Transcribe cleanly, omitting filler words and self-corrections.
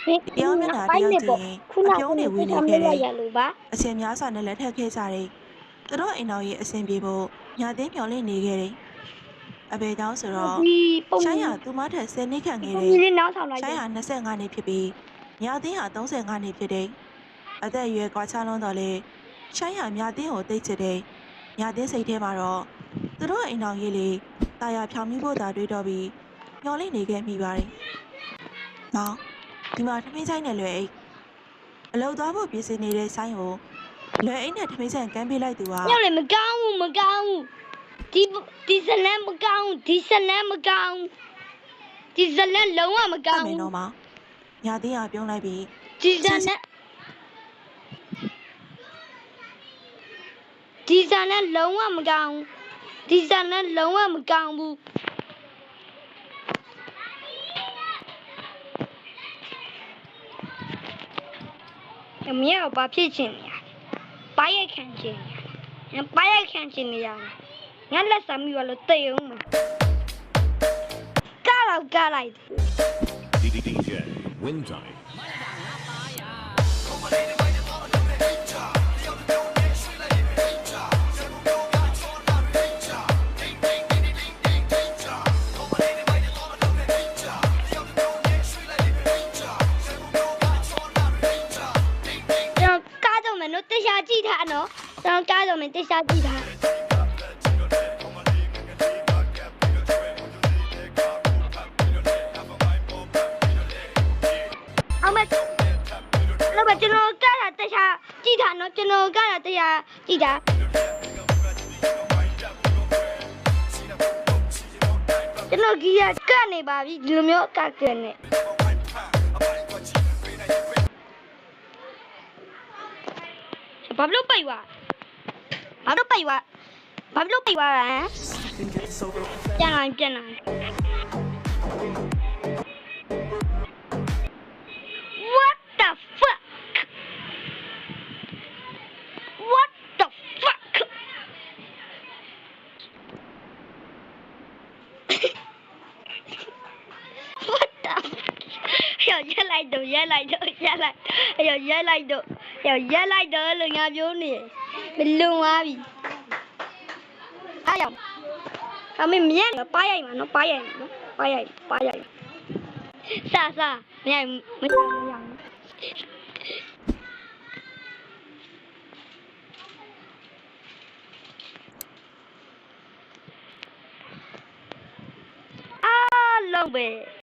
တရားမျက်နှာတယောက်ကြည့်ရင်အပြုံးတွေဝင်နေခဲ့တဲ့အချိန်များစွာနဲ့လက်ထပ်ခဲ့ကြတယ်သူတို့အိမ်တော်ရဲ့အဆင်ပြေဖို့ညာသိမ်းမျောလင့်နေခဲ့တယ်အဘေကြောင့်ဆိုတော့ရှိုင်းရသူမထက်10နှစ်ခန့်ငယ်တယ်ရှိုင်းရ25နှစ်ဖြစ်ပြီးညာသိမ်းဟာ35နှစ်ဖြစ်တယ်အသက်အရွယ်ကွာခြားလွန်းတော့လေရှိုင်းရညာသိမ်းကိုသိချစ်တယ်ညာသိမ်းစိတ်ထဲမှာတော့သူတို့အိမ်တော်ကြီးလေးတာယာဖြောင်မြူးဖို့သာတွေးတော့ပြီးမျောလင့်နေခဲ့မိပါတယ်။မောင်ဒီမှာထမင်းဆိုင်နဲ့လွယ်အိတ်အလောက်သွားဖို့ပြင်ဆင်နေတဲ့ဆိုင်ကိုလွယ်အိတ်နဲ့ထမင်းဆိုင်ကမ်းပေးလိုက်သူကညလေမကောင်းဘူးဒီဇလန်မကောင်းဒီဇလန်လုံးဝမကောင်းဘူးတော့မောင်ညာသိရပြုံးလိုက်ပြီးဒီဇလန်လုံးဝမကောင်းဘူးအမေကဘာဖြစ်ချင်လဲပါရိုက်ခံချင်နေရငါလက်စမ်းမိရလို့တိတ်အောင်မှာကားလိုက် DJ Windtimeနော်တရားကြည့်ထားနော်ကျွန်တော်ကားတော့မတရားကြည့်ထားအမလောကျွန်တော်ကားတာတရားကြည့်ထားနော်ကျွန်တော်ကားတာတရားကြည့်ထားကျွန်တော်ကြီးကနေပါပြီဒီလိုမျိုးကကနေဘာလို့ပိတ်သွားလဲပြန်လာ What the fuck What the fuck ရက်လိုက်တော့လို့ငါပြောနေမလုံသွားပြီအားရအမေမြက်ပါရိုက်မှာနော်ပါရိုက်စာမရိုက်အားလုံးပဲ